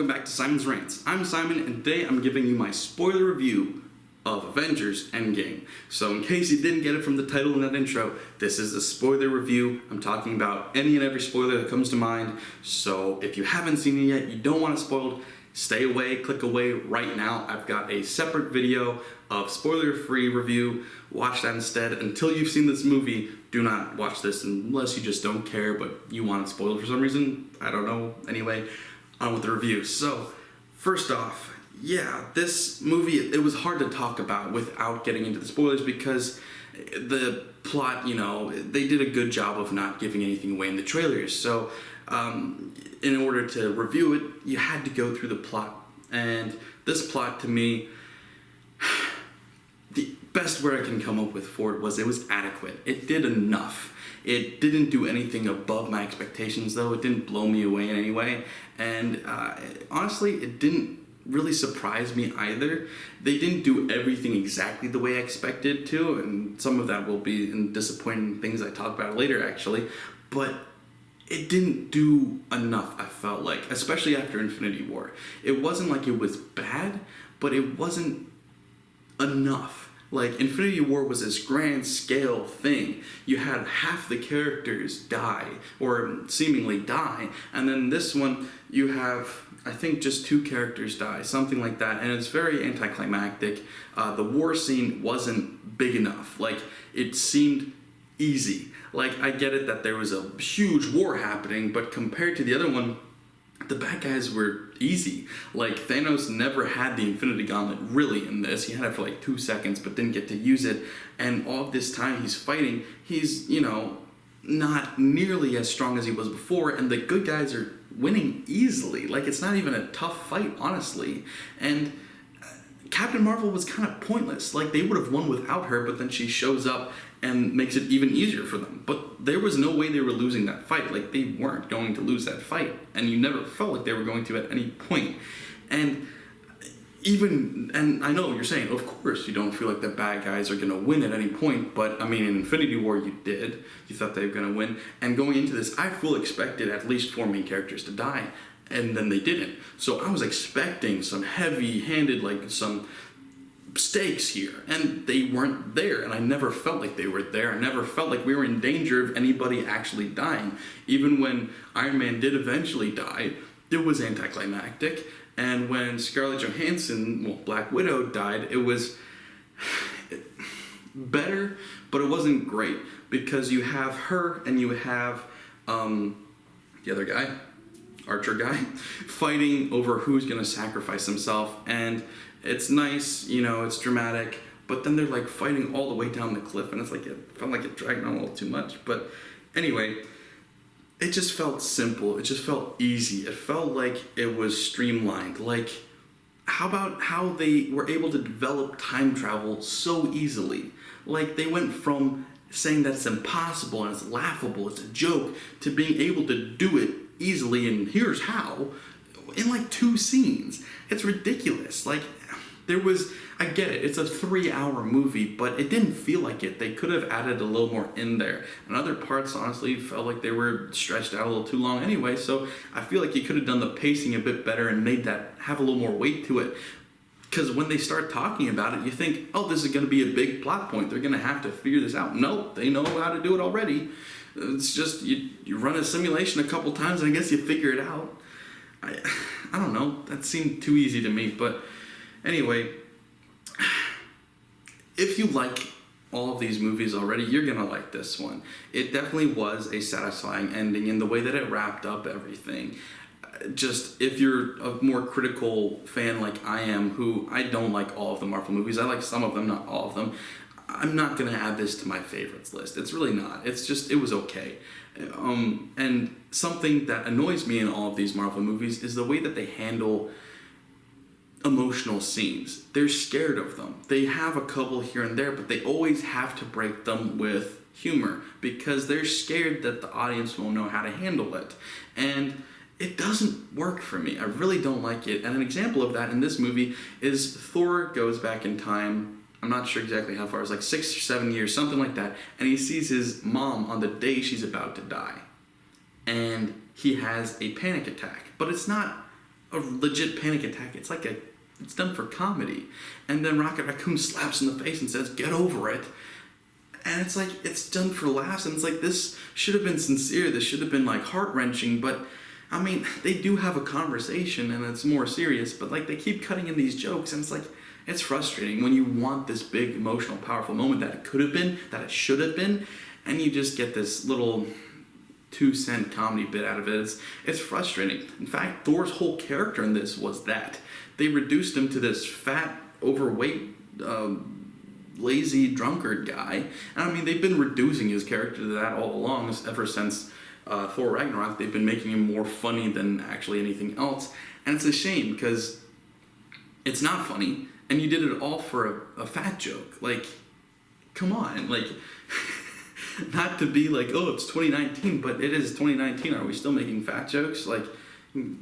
Welcome back to Simon's Rants. I'm Simon, and today I'm giving you my spoiler review of Avengers Endgame. So in case you didn't get it from the title and that intro, this is a spoiler review. I'm talking about any and every spoiler that comes to mind. So if you haven't seen it yet, you don't want it spoiled, stay away, click away right now. I've got a separate video of spoiler-free review. Watch that instead. Until you've seen this movie, do not watch this unless you just don't care, but you want it spoiled for some reason. I don't know. Anyway, on with the review. So, first off, yeah, this movie, it was hard to talk about without getting into the spoilers because the plot, they did a good job of not giving anything away in the trailers. So, in order to review it, you had to go through the plot. And this plot, to me, the best word I can come up with for it was adequate. It did enough. It didn't do anything above my expectations, though. It didn't blow me away in any way. And honestly, it didn't really surprise me either. They didn't do everything exactly the way I expected to, and some of that will be in disappointing things I talk about later, actually. But it didn't do enough, I felt like, especially after Infinity War. It wasn't like it was bad, but it wasn't enough. Like, Infinity War was this grand scale thing. You had half the characters die, or seemingly die, and then this one, you have, I think, just 2 characters die, something like that, and it's very anticlimactic. The war scene wasn't big enough. Like, it seemed easy. Like, I get it that there was a huge war happening, but compared to the other one, the bad guys were easy. Like, Thanos never had the Infinity Gauntlet really in this. He had it for like 2 seconds, but didn't get to use it. And all of this time he's fighting, he's, not nearly as strong as he was before, and the good guys are winning easily. Like, it's not even a tough fight, honestly. And Captain Marvel was kind of pointless. Like, they would have won without her, but then she shows up and makes it even easier for them. But there was no way they were losing that fight. Like, they weren't going to lose that fight. And you never felt like they were going to at any point. And I know you're saying, of course, you don't feel like the bad guys are going to win at any point. But, I mean, in Infinity War, you did. You thought they were going to win. And going into this, I fully expected at least 4 main characters to die. And then they didn't. So I was expecting some heavy-handed, like, some stakes here, and they weren't there, and I never felt like they were there. I never felt like we were in danger of anybody actually dying. Even when Iron Man did eventually die, it was anticlimactic, and when Scarlett Johansson, Black Widow, died, it was better, but it wasn't great, because you have her, and you have the other guy, Archer guy, fighting over who's going to sacrifice himself, and it's nice, it's dramatic, but then they're like fighting all the way down the cliff, and it's like, it felt like it dragged on a little too much. But anyway, it just felt simple. It just felt easy. It felt like it was streamlined. Like, how about how they were able to develop time travel so easily? Like, they went from saying that's impossible and it's laughable, it's a joke, to being able to do it easily, and here's how, in like 2 scenes. It's ridiculous. Like, I get it, it's a 3-hour movie, but it didn't feel like it. They could have added a little more in there. And other parts, honestly, felt like they were stretched out a little too long anyway, so I feel like you could have done the pacing a bit better and made that have a little more weight to it. Because when they start talking about it, you think, oh, this is going to be a big plot point. They're going to have to figure this out. No, they know how to do it already. It's just, you run a simulation a couple times, and I guess you figure it out. I don't know, that seemed too easy to me, but anyway, if you like all of these movies already, you're gonna like this one. It definitely was a satisfying ending in the way that it wrapped up everything. Just, if you're a more critical fan like I am, who I don't like all of the Marvel movies, I like some of them, not all of them, I'm not gonna add this to my favorites list. It's really not. It's just, it was okay. And something that annoys me in all of these Marvel movies is the way that they handle emotional scenes. They're scared of them. They have a couple here and there, but they always have to break them with humor because they're scared that the audience won't know how to handle it. And it doesn't work for me. I really don't like it. And an example of that in this movie is Thor goes back in time. I'm not sure exactly how far. It's like 6 or 7 years, something like that. And he sees his mom on the day she's about to die. And he has a panic attack. But it's not a legit panic attack. It's done for comedy. And then Rocket Raccoon slaps in the face and says, "Get over it." And it's like, it's done for laughs, and it's like, this should have been sincere, this should have been like heart-wrenching, but I mean, they do have a conversation and it's more serious, but like they keep cutting in these jokes, and it's like, it's frustrating when you want this big, emotional, powerful moment that it could have been, that it should have been, and you just get this little 2-cent comedy bit out of it. It's frustrating. In fact, Thor's whole character in this was that. They reduced him to this fat, overweight, lazy drunkard guy. And I mean, they've been reducing his character to that all along, ever since Thor Ragnarok. They've been making him more funny than actually anything else. And it's a shame, because it's not funny, and you did it all for a fat joke. Like, come on, like, not to be like, oh, it's 2019, but it is 2019. Are we still making fat jokes? Like,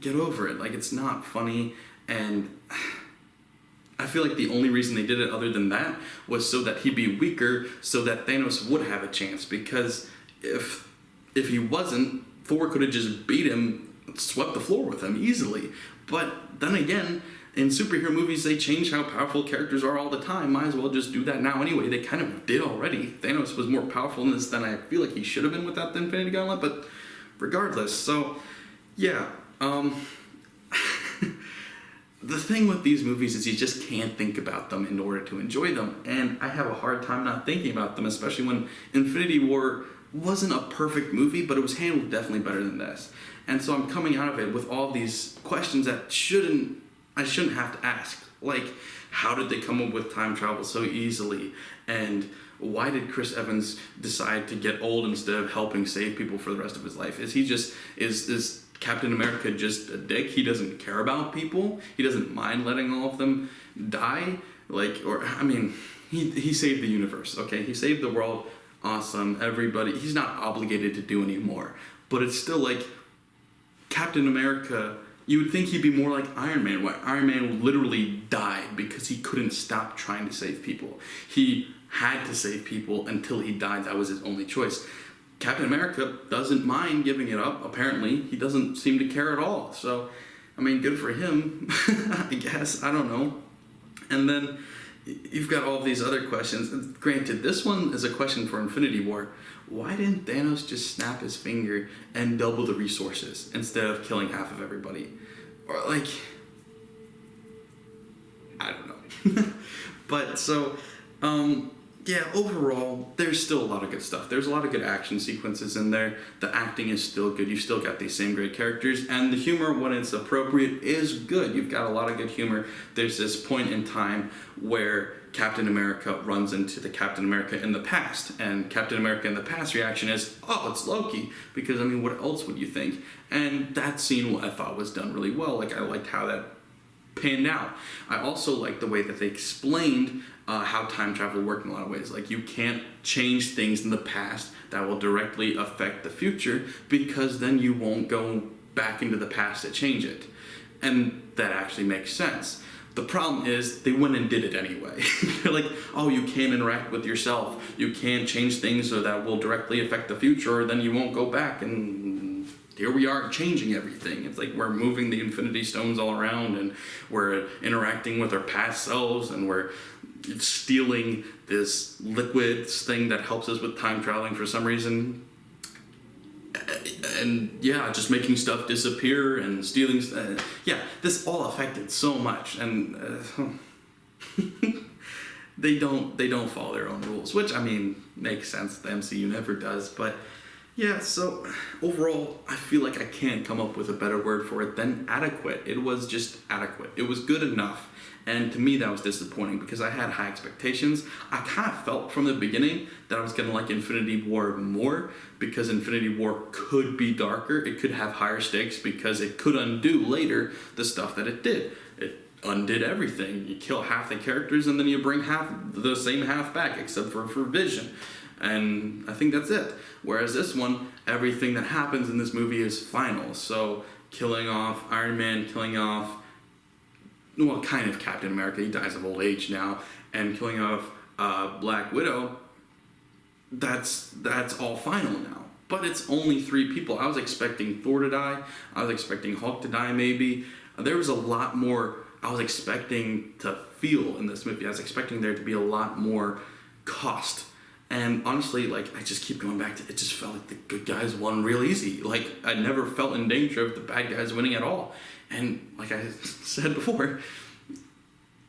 get over it. Like, it's not funny, and I feel like the only reason they did it other than that was so that he'd be weaker, so that Thanos would have a chance, because if he wasn't, Thor could have just beat him, swept the floor with him easily. But then again, in superhero movies, they change how powerful characters are all the time. Might as well just do that now anyway. They kind of did already. Thanos was more powerful in this than I feel like he should have been without the Infinity Gauntlet, but regardless. So, yeah. The thing with these movies is you just can't think about them in order to enjoy them. And I have a hard time not thinking about them, especially when Infinity War wasn't a perfect movie, but it was handled definitely better than this. And so I'm coming out of it with all these questions that I shouldn't have to ask. Like, how did they come up with time travel so easily? And why did Chris Evans decide to get old instead of helping save people for the rest of his life? Is Captain America just a dick? He doesn't care about people? He doesn't mind letting all of them die? He saved the universe, okay? He saved the world. Awesome. Everybody. He's not obligated to do anymore. But it's still like, Captain America, you would think he'd be more like Iron Man. Why Iron Man literally died because he couldn't stop trying to save people. He had to save people until he died. That was his only choice. Captain America doesn't mind giving it up, apparently. He doesn't seem to care at all. So, I mean, good for him, I guess. I don't know. And then you've got all these other questions. Granted, this one is a question for Infinity War. Why didn't Thanos just snap his finger and double the resources instead of killing half of everybody? Or, like, I don't know. But, so, yeah, overall, there's still a lot of good stuff. There's a lot of good action sequences in there. The acting is still good. You've still got these same great characters. And the humor, when it's appropriate, is good. You've got a lot of good humor. There's this point in time where Captain America runs into the Captain America in the past. And Captain America in the past reaction is, oh, it's Loki. Because, I mean, what else would you think? And that scene, I thought, was done really well. Like, I liked how that panned out. I also liked the way that they explained how time travel worked in a lot of ways. Like, you can't change things in the past that will directly affect the future, because then you won't go back into the past to change it. And that actually makes sense. The problem is they went and did it anyway. They're like, oh, you can't interact with yourself. You can't change things so that will directly affect the future, or then you won't go back. And here we are changing everything. It's like we're moving the Infinity Stones all around, and we're interacting with our past selves, and we're stealing this liquid thing that helps us with time traveling for some reason. And yeah, just making stuff disappear and stealing. Yeah, this all affected so much, and they don't follow their own rules, which, I mean, makes sense. The MCU never does, but yeah. So overall, I feel like I can't come up with a better word for it than adequate. It was just adequate. It was good enough. And to me, that was disappointing because I had high expectations. I kind of felt from the beginning that I was going to like Infinity War more, because Infinity War could be darker. It could have higher stakes because it could undo later the stuff that it did. It undid everything. You kill half the characters and then you bring the same half back, except for Vision. And I think that's it. Whereas this one, everything that happens in this movie is final. So killing off Iron Man, killing off, well, kind of Captain America, he dies of old age now, and killing off Black Widow, that's all final now. But it's only 3 people. I was expecting Thor to die. I was expecting Hulk to die maybe. There was a lot more I was expecting to feel in this movie. I was expecting there to be a lot more cost. And honestly, like, I just keep going back to it, just felt like the good guys won real easy. Like, I never felt in danger of the bad guys winning at all. And like I said before,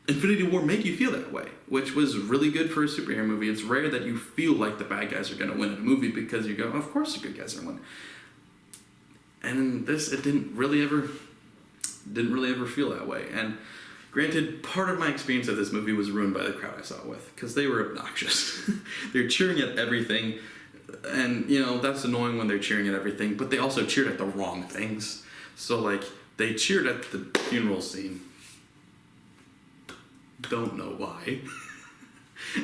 Infinity War made you feel that way, which was really good for a superhero movie. It's rare that you feel like the bad guys are going to win in a movie because you go, of course the good guys are winning. And in this, it didn't really ever feel that way. And granted, part of my experience of this movie was ruined by the crowd I saw it with, because they were obnoxious. They're cheering at everything, and you know, that's annoying when they're cheering at everything, but they also cheered at the wrong things. So like, they cheered at the funeral scene. Don't know why.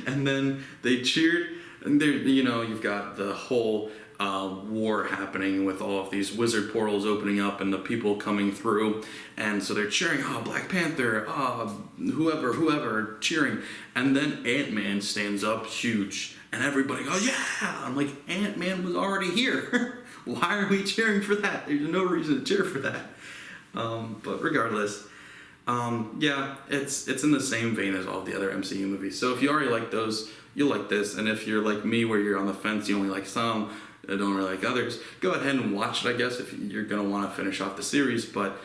And then they cheered, and there, you know, you've got the whole war happening with all of these wizard portals opening up and the people coming through, and so they're cheering, oh, Black Panther, whoever, cheering, and then Ant-Man stands up huge, and everybody goes, yeah! I'm like, Ant-Man was already here. Why are we cheering for that? There's no reason to cheer for that. But regardless, yeah, it's in the same vein as all the other MCU movies. So if you already like those, you'll like this, and if you're like me, where you're on the fence, you only like some, I don't really like others, go ahead and watch it, I guess, if you're going to want to finish off the series, but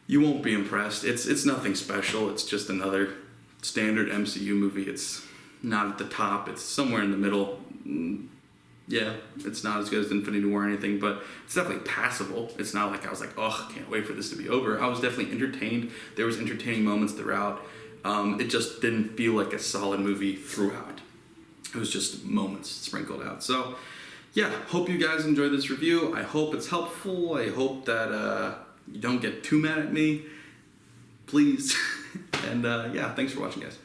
you won't be impressed. It's nothing special. It's just another standard MCU movie. It's not at the top. It's somewhere in the middle. Yeah, it's not as good as Infinity War or anything, but it's definitely passable. It's not like I was like, oh, can't wait for this to be over. I was definitely entertained. There was entertaining moments throughout. It just didn't feel like a solid movie throughout. It was just moments sprinkled out. So yeah, hope you guys enjoyed this review. I hope it's helpful. I hope that you don't get too mad at me. Please. And yeah, thanks for watching, guys.